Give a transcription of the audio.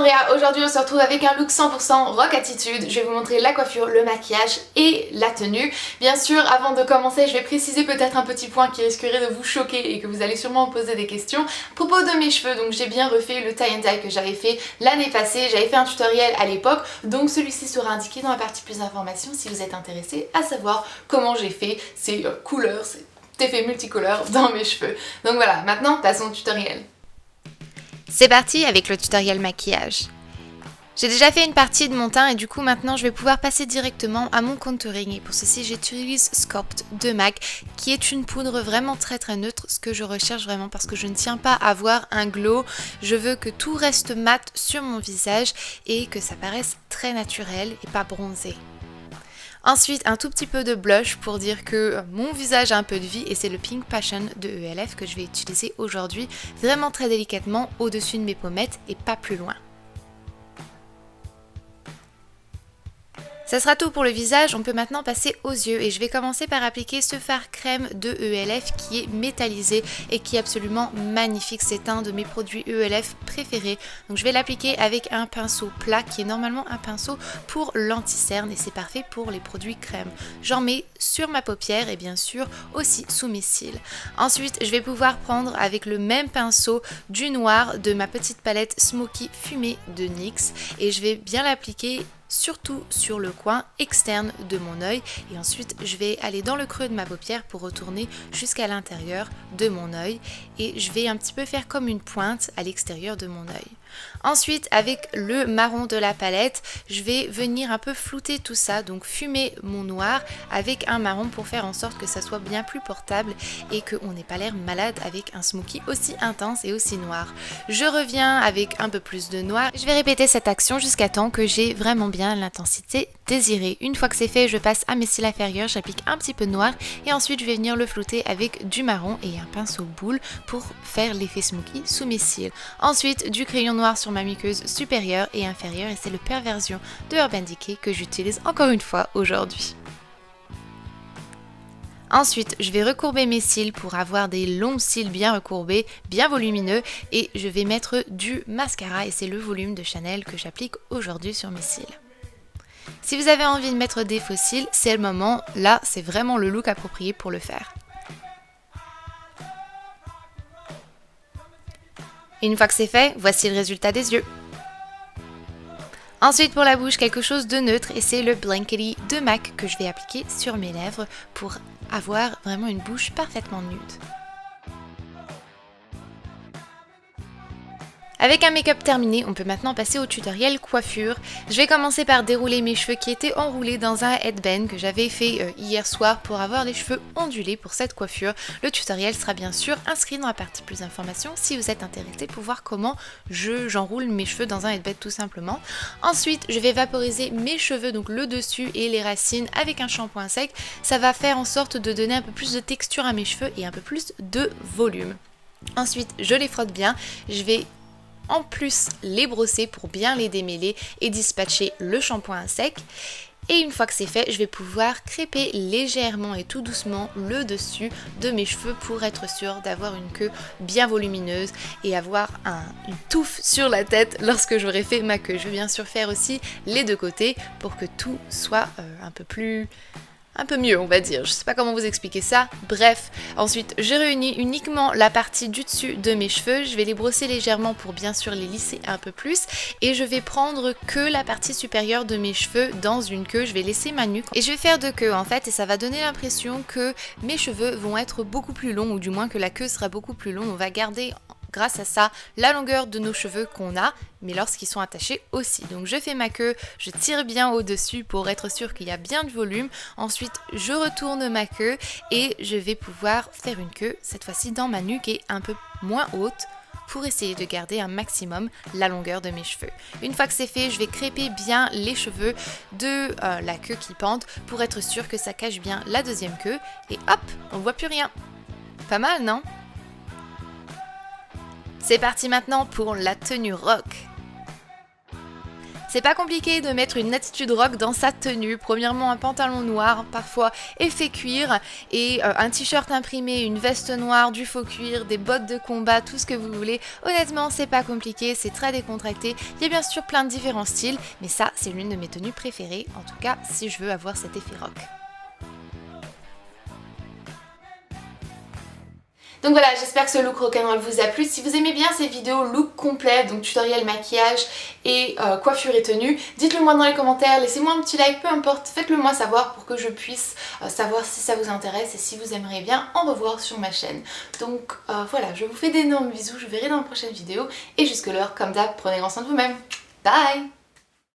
Andrea, aujourd'hui on se retrouve avec un look 100% rock attitude. Je vais vous montrer la coiffure, le maquillage et la tenue. Bien sûr, avant de commencer, je vais préciser peut-être un petit point qui risquerait de vous choquer et que vous allez sûrement me poser des questions. À propos de mes cheveux, donc j'ai bien refait le tie and dye que j'avais fait l'année passée. J'avais fait un tutoriel à l'époque, donc celui-ci sera indiqué dans la partie plus d'informations si vous êtes intéressé à savoir comment j'ai fait ces couleurs, cet effet multicolore dans mes cheveux. Donc voilà, maintenant passons au tutoriel. C'est parti avec le tutoriel maquillage. J'ai déjà fait une partie de mon teint et du coup maintenant je vais pouvoir passer directement à mon contouring et pour ceci j'utilise Sculpt de MAC qui est une poudre vraiment très neutre, ce que je recherche vraiment parce que je ne tiens pas à avoir un glow. Je veux que tout reste mat sur mon visage et que ça paraisse très naturel et pas bronzé. Ensuite, un tout petit peu de blush pour dire que mon visage a un peu de vie et c'est le Pink Passion de ELF que je vais utiliser aujourd'hui, vraiment très délicatement au-dessus de mes pommettes et pas plus loin. Ça sera tout pour le visage, on peut maintenant passer aux yeux et je vais commencer par appliquer ce fard crème de ELF qui est métallisé et qui est absolument magnifique. C'est un de mes produits ELF préférés. Donc je vais l'appliquer avec un pinceau plat qui est normalement un pinceau pour l'anti-cerne et c'est parfait pour les produits crème. J'en mets sur ma paupière et bien sûr aussi sous mes cils. Ensuite je vais pouvoir prendre avec le même pinceau du noir de ma petite palette Smoky Fumée de NYX et je vais bien l'appliquer surtout sur le coin externe de mon œil et ensuite je vais aller dans le creux de ma paupière pour retourner jusqu'à l'intérieur de mon œil et je vais un petit peu faire comme une pointe à l'extérieur de mon œil. Ensuite avec le marron de la palette je vais venir un peu flouter tout ça, donc fumer mon noir avec un marron pour faire en sorte que ça soit bien plus portable et qu'on n'ait pas l'air malade avec un smoky aussi intense et aussi noir. Je reviens avec un peu plus de noir, je vais répéter cette action jusqu'à temps que j'ai vraiment bien l'intensité désirée. Une fois que c'est fait, je passe à mes cils inférieurs, j'applique un petit peu de noir et ensuite je vais venir le flouter avec du marron et un pinceau boule pour faire l'effet smoky sous mes cils. Ensuite du crayon noir sur ma muqueuse supérieure et inférieure et c'est le Perversion de Urban Decay que j'utilise encore une fois aujourd'hui. Ensuite, je vais recourber mes cils pour avoir des longs cils bien recourbés, bien volumineux et je vais mettre du mascara et c'est le volume de Chanel que j'applique aujourd'hui sur mes cils. Si vous avez envie de mettre des faux cils, c'est le moment, là c'est vraiment le look approprié pour le faire. Et une fois que c'est fait, voici le résultat des yeux. Ensuite pour la bouche, quelque chose de neutre et c'est le Blankety de MAC que je vais appliquer sur mes lèvres pour avoir vraiment une bouche parfaitement nude. Avec un make-up terminé, on peut maintenant passer au tutoriel coiffure. Je vais commencer par dérouler mes cheveux qui étaient enroulés dans un headband que j'avais fait hier soir pour avoir les cheveux ondulés pour cette coiffure. Le tutoriel sera bien sûr inscrit dans la partie plus d'informations si vous êtes intéressé pour voir comment j'enroule mes cheveux dans un headband tout simplement. Ensuite, je vais vaporiser mes cheveux, donc le dessus et les racines avec un shampoing sec. Ça va faire en sorte de donner un peu plus de texture à mes cheveux et un peu plus de volume. Ensuite, je les frotte bien. Je vais en plus les brosser pour bien les démêler et dispatcher le shampoing sec. Et une fois que c'est fait, je vais pouvoir crêper légèrement et tout doucement le dessus de mes cheveux pour être sûre d'avoir une queue bien volumineuse et avoir une touffe sur la tête lorsque j'aurai fait ma queue. Je vais bien sûr faire aussi les deux côtés pour que tout soit un peu mieux on va dire, je sais pas comment vous expliquer ça, bref. Ensuite je réunis uniquement la partie du dessus de mes cheveux, je vais les brosser légèrement pour bien sûr les lisser un peu plus et je vais prendre que la partie supérieure de mes cheveux dans une queue, je vais laisser ma nuque et je vais faire deux queues en fait et ça va donner l'impression que mes cheveux vont être beaucoup plus longs ou du moins que la queue sera beaucoup plus longue, on va garder grâce à ça la longueur de nos cheveux qu'on a mais lorsqu'ils sont attachés aussi. Donc je fais ma queue, je tire bien au dessus pour être sûr qu'il y a bien de volume, ensuite je retourne ma queue et je vais pouvoir faire une queue cette fois-ci dans ma nuque et un peu moins haute pour essayer de garder un maximum la longueur de mes cheveux. Une fois que c'est fait, je vais crêper bien les cheveux de la queue qui pente pour être sûr que ça cache bien la deuxième queue et hop, on voit plus rien. Pas mal, non ? C'est parti maintenant pour la tenue rock. C'est pas compliqué de mettre une attitude rock dans sa tenue. Premièrement, un pantalon noir, parfois effet cuir, et un t-shirt imprimé, une veste noire, du faux cuir, des bottes de combat, tout ce que vous voulez. Honnêtement, c'est pas compliqué, c'est très décontracté. Il y a bien sûr plein de différents styles, mais ça, c'est l'une de mes tenues préférées, en tout cas si je veux avoir cet effet rock. Donc voilà, j'espère que ce look rock'n'roll vous a plu. Si vous aimez bien ces vidéos look complet, donc tutoriel maquillage et coiffure et tenue, dites-le moi dans les commentaires, laissez-moi un petit like, peu importe, faites-le moi savoir pour que je puisse savoir si ça vous intéresse et si vous aimeriez bien en revoir sur ma chaîne. Donc voilà, je vous fais d'énormes bisous, je vous verrai dans la prochaine vidéo et jusque-là, comme d'hab, prenez grand soin de vous-même. Bye!